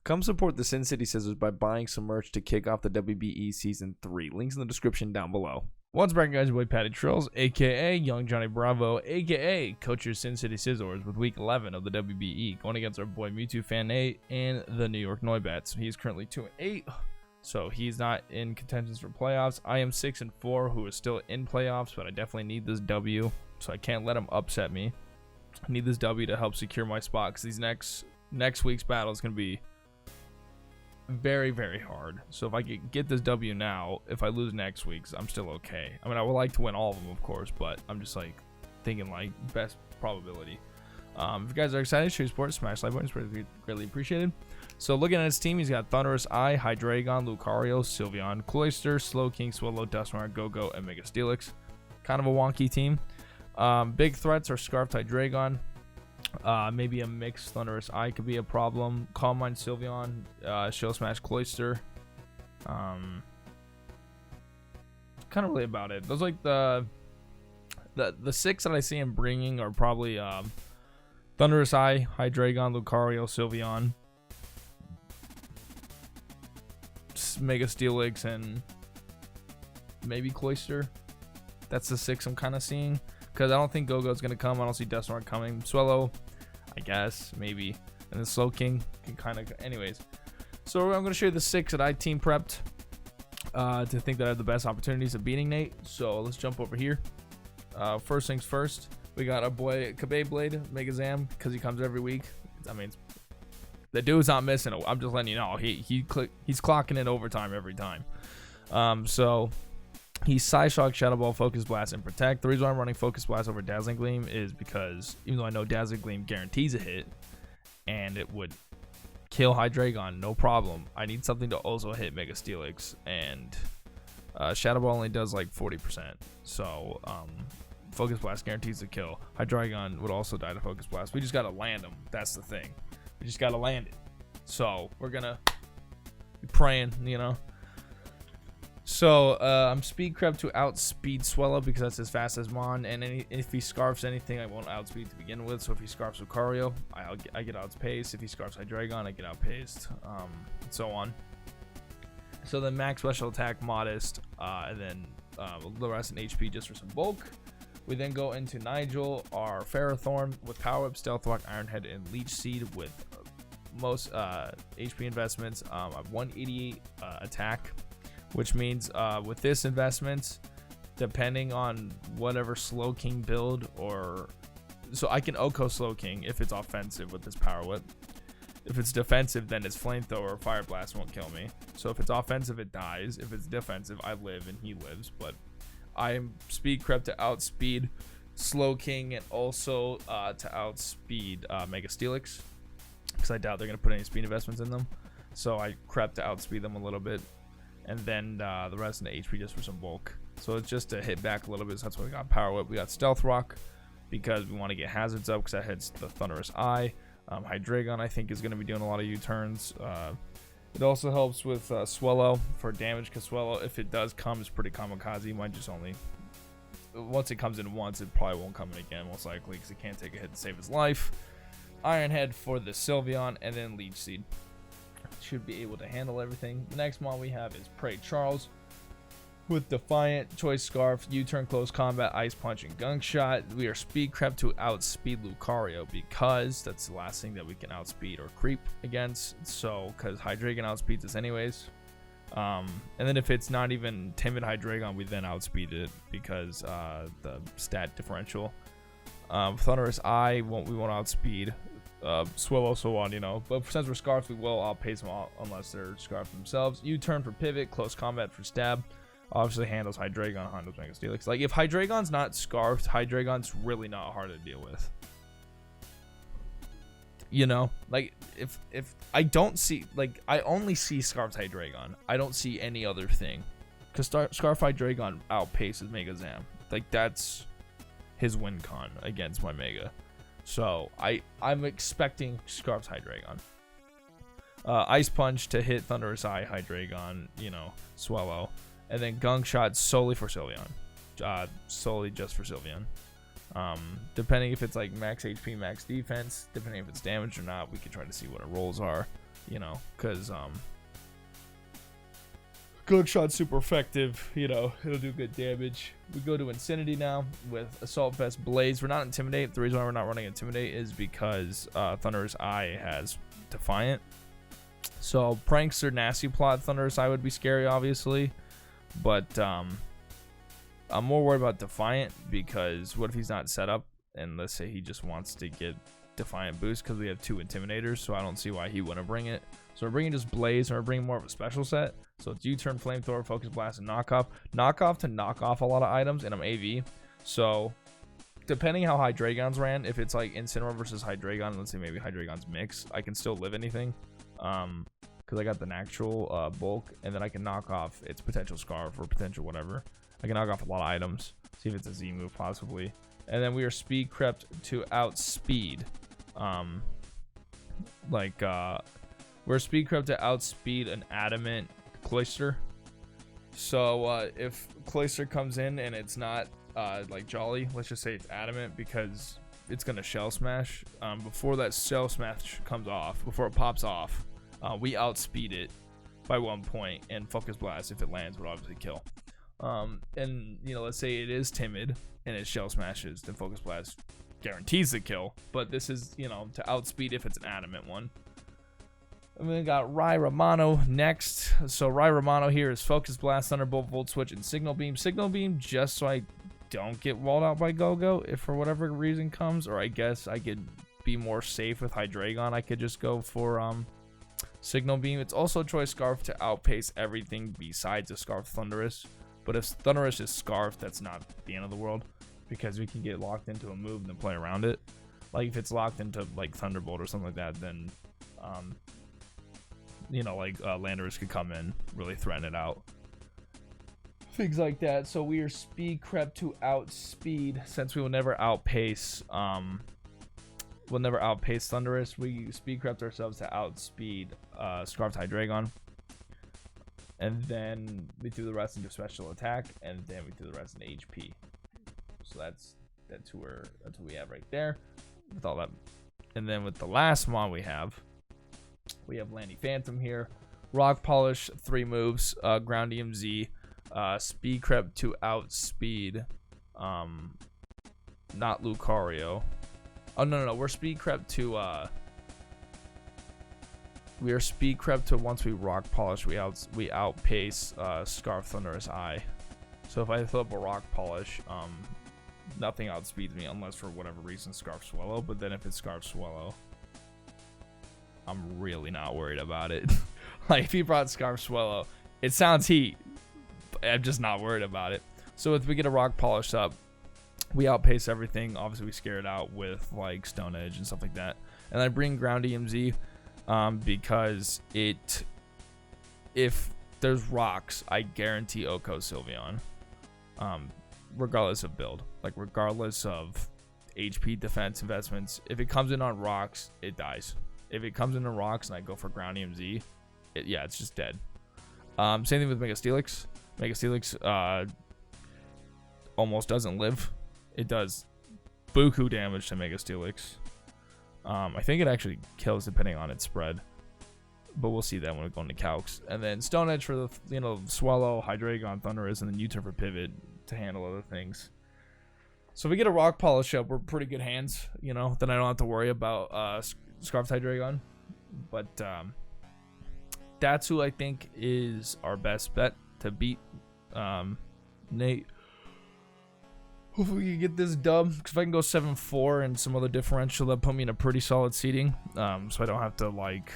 Come support the Sin City Scissors by buying some merch to kick off the WBE Season 3. Links in the description down below. What's back, guys? Your boy PattyTrills, a.k.a. Young Johnny Bravo, a.k.a. Coach your Sin City Scissors with Week 11 of the WBE, going against our boy Mewtwo Fan Nate and the New York Noibats. He's currently 2-8, so he's not in contentions for playoffs. I am 6-4, who is still in playoffs, but I definitely need this W, so I can't let him upset me. I need this W to help secure my spot, because these next week's battle is going to be very, very hard. So if I could get this W now, if I lose next week's, I'm still okay. I mean, I would like to win all of them, of course, but I'm just like thinking like best probability. If you guys are excited, show your support, smash like button, it's greatly appreciated. So looking at his team, he's got Thunderous Eye, Hydreigon, Lucario, Sylveon, Cloyster, Slowking, Swallow, Dusknoir, Go-Go, and Mega Steelix. Kind of a wonky team. Big threats are Scarf Hydreigon. Maybe a mixed Thunderous Eye could be a problem. Calm Mind, Sylveon, Shell Smash, Cloyster. Kind of really about it. Those like the 6 that I see him bringing are probably Thunderous Eye, Hydreigon, Lucario, Sylveon, Mega Steelix, and maybe Cloyster. That's the 6 I'm kind of seeing. Because I don't think Go-Go's going to come. I don't see Dusknoir coming. Swallow, I guess, maybe. And then Slowking can kind of... Anyways. So I'm going to show you the 6 that I team prepped to think that I have the best opportunities of beating Nate. So let's jump over here. First things first. We got our boy Blade, Mega Zam, because he comes every week. I mean, the dude's not missing it. I'm just letting you know. He's clocking in overtime every time. So... He's Psyshock, Shadow Ball, Focus Blast, and Protect. The reason why I'm running Focus Blast over Dazzling Gleam is because even though I know Dazzling Gleam guarantees a hit and it would kill Hydreigon, no problem, I need something to also hit Mega Steelix, and Shadow Ball only does like 40%. So Focus Blast guarantees the kill. Hydreigon would also die to Focus Blast. We just got to land him. That's the thing. We just got to land it. So we're going to be praying, you know. So I'm speed crept to outspeed Swallow because that's as fast as Mon, and if he scarfs anything, I won't outspeed to begin with. So if he scarfs Lucario, I get outpaced. If he scarfs Hydreigon, I get outpaced, and so on. So then max special attack, modest, and then the rest in HP just for some bulk. We then go into Nigel, our Ferrothorn with Power Whip, Stealth Rock, Iron Head, and Leech Seed with most HP investments. 188 attack. Which means with this investment, depending on whatever Slowking build, or so I can Oko Slowking if it's offensive with this Power Whip. If it's defensive, then its Flamethrower or Fire Blast won't kill me. So if it's offensive, it dies. If it's defensive, I live and he lives. But I am speed crept to outspeed Slowking and also to outspeed Mega Steelix, because I doubt they're gonna put any speed investments in them. So I crept to outspeed them a little bit. And then the rest in the HP just for some bulk. So it's just to hit back a little bit. So that's why we got Power Whip. We got Stealth Rock because we want to get hazards up, because that hits the Thunderous Eye. Hydreigon, I think, is going to be doing a lot of U-turns. It also helps with Swallow for damage, because Swallow, if it does come, is pretty kamikaze. It might just only... Once it comes in once, it probably won't come in again, most likely, because it can't take a hit to save his life. Iron Head for the Sylveon, and then Leech Seed. Should be able to handle everything. The next mod we have is PattyTrills with Defiant, Choice Scarf, U-turn, Close Combat, Ice Punch, and Gunk Shot. We are speed crept to outspeed Lucario because that's the last thing that we can outspeed or creep against. So because Hydreigon outspeeds us anyways, and then if it's not even Timid Hydreigon, we then outspeed it because the stat differential. Thunderous Eye we won't outspeed. Swallow, so on, you know, but since we're scarfed, we will outpace them all unless they're scarfed themselves. U-turn for pivot, close combat for stab. Obviously handles Hydreigon, handles Mega Steelix. Like if Hydreigon's not scarfed, Hydreigon's really not hard to deal with. You know, like if I don't see, like I only see scarfed Hydreigon. I don't see any other thing, because scarf Hydreigon outpaces Mega Zam. Like that's his win con against my Mega. So I'm expecting Scarf's Hydreigon. Ice Punch to hit Thunderous Eye, Hydreigon, you know, Swallow. And then Gunk Shot solely for Sylveon. Solely just for Sylveon. Depending if it's like max HP, max defense, depending if it's damaged or not, we can try to see what our rolls are. you know, because Gunk Shot's super effective, you know, it'll do good damage. We go to Insanity now with Assault Vest Blaze. We're not Intimidate. The reason why we're not running Intimidate is because Thunderous Eye has Defiant. So Prankster, Nasty Plot, Thunderous Eye would be scary, obviously. But I'm more worried about Defiant, because what if he's not set up, and let's say he just wants to get Defiant boost, because we have 2 Intimidators, so I don't see why he wouldn't bring it. So we're bringing just Blaze, and we're bringing more of a special set. So it's U-Turn, Flamethrower, Focus Blast, and Knockoff. Knockoff to knock off a lot of items, and I'm AV. So depending how Hydreigon's ran, if it's like Incineroar versus Hydreigon, let's say maybe Hydreigon's mix, I can still live anything. Because I got the natural bulk, and then I can knock off its potential Scarf or potential whatever. I can knock off a lot of items. See if it's a Z move possibly. And then we are Speed Crept to outspeed. We're Speed Crept to outspeed an Adamant Cloyster. So if Cloyster comes in and it's not like Jolly, let's just say it's Adamant, because it's gonna Shell Smash. Before that Shell Smash comes off, before it pops off, we outspeed it by 1 point, and Focus Blast, if it lands, would obviously kill. And you know, let's say it is timid and it Shell Smashes, then Focus Blast guarantees the kill. But this is, you know, to outspeed if it's an Adamant one. And then we got Rai Romano next. So Rai Romano here is Focus Blast, Thunderbolt, Volt Switch, and Signal Beam. Signal Beam just so I don't get walled out by Go-Go if for whatever reason comes, or I guess I could be more safe with Hydreigon. I could just go for Signal Beam. It's also Choice Scarf to outpace everything besides a Scarf Thunderous. But if Thunderous is Scarf, that's not the end of the world, because we can get locked into a move and then play around it. Like if it's locked into like Thunderbolt or something like that, then you know, like Landorus could come in, really threaten it out. Things like that. So we are Speed Crept to outspeed, since we will never outpace Thunderous. We Speed Crept ourselves to outspeed Scarfed Hydreigon. And then we threw the rest into special attack, and then we threw the rest into HP. So that's what we have right there with all that. And then with the last mod we have Landy Phantom here. Rock Polish, 3 moves, Ground EMZ, Speed Crept to outspeed not Lucario. Oh no, we're Speed Crept to once we Rock Polish, we outpace Scarf Thunderous Eye. So if I throw up a Rock Polish, nothing outspeeds me unless for whatever reason Scarf Swallow. But then if it's Scarf Swallow, I'm really not worried about it. Like if he brought Scarf Swallow, it sounds heat, but I'm just not worried about it. So if we get a Rock Polish up, we outpace everything. Obviously we scare it out with like Stone Edge and stuff like that. And I bring Ground EMZ because if there's rocks, I guarantee Oko Sylveon, regardless of build, like regardless of HP, defense, investments. If it comes in on rocks, it dies. If it comes in on rocks and I go for Ground EMZ, it's just dead. Same thing with Mega Steelix. Mega Steelix almost doesn't live. It does buku damage to Mega Steelix. I think it actually kills depending on its spread, but we'll see that when we go into calcs. And then Stone Edge for the Swallow, Hydreigon, Thunderous, and then U-Turn for Pivot to handle other things. So if we get a Rock Polish up, we're pretty good hands. Then I don't have to worry about Scarf Hydreigon. But that's who I think is our best bet to beat Nate. Hopefully we can get this dub, because if I can go 7-4 and some other differential, that put me in a pretty solid seeding, so I don't have to like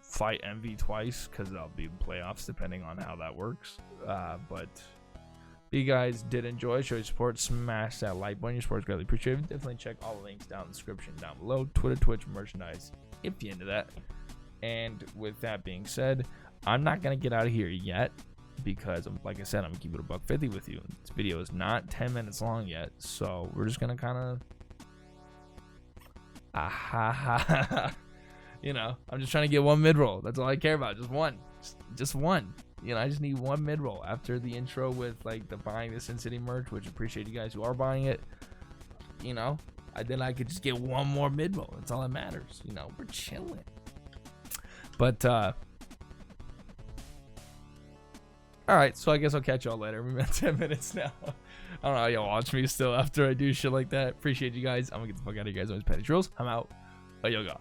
fight MV twice, because I'll be in playoffs depending on how that works. But if you guys did enjoy, show your support, smash that like button. Your support is greatly appreciated. Definitely check all the links down in the description down below. Twitter, Twitch, merchandise, if you're into that. And with that being said, I'm not gonna get out of here yet, because like I said, I'm gonna keep it $1.50 with you. This video is not 10 minutes long yet, so we're just gonna kind of I'm just trying to get one mid-roll. That's all I care about. Just one. I just need one mid-roll after the intro with like the buying the Sin City merch, which appreciate you guys who are buying it. Then I could just get one more mid-roll. That's all that matters. We're chilling. But alright, so I guess I'll catch y'all later. We've been 10 minutes now. I don't know how y'all watch me still after I do shit like that. Appreciate you guys. I'm gonna get the fuck out of you guys. Always PattyTrills. I'm out. Yoga.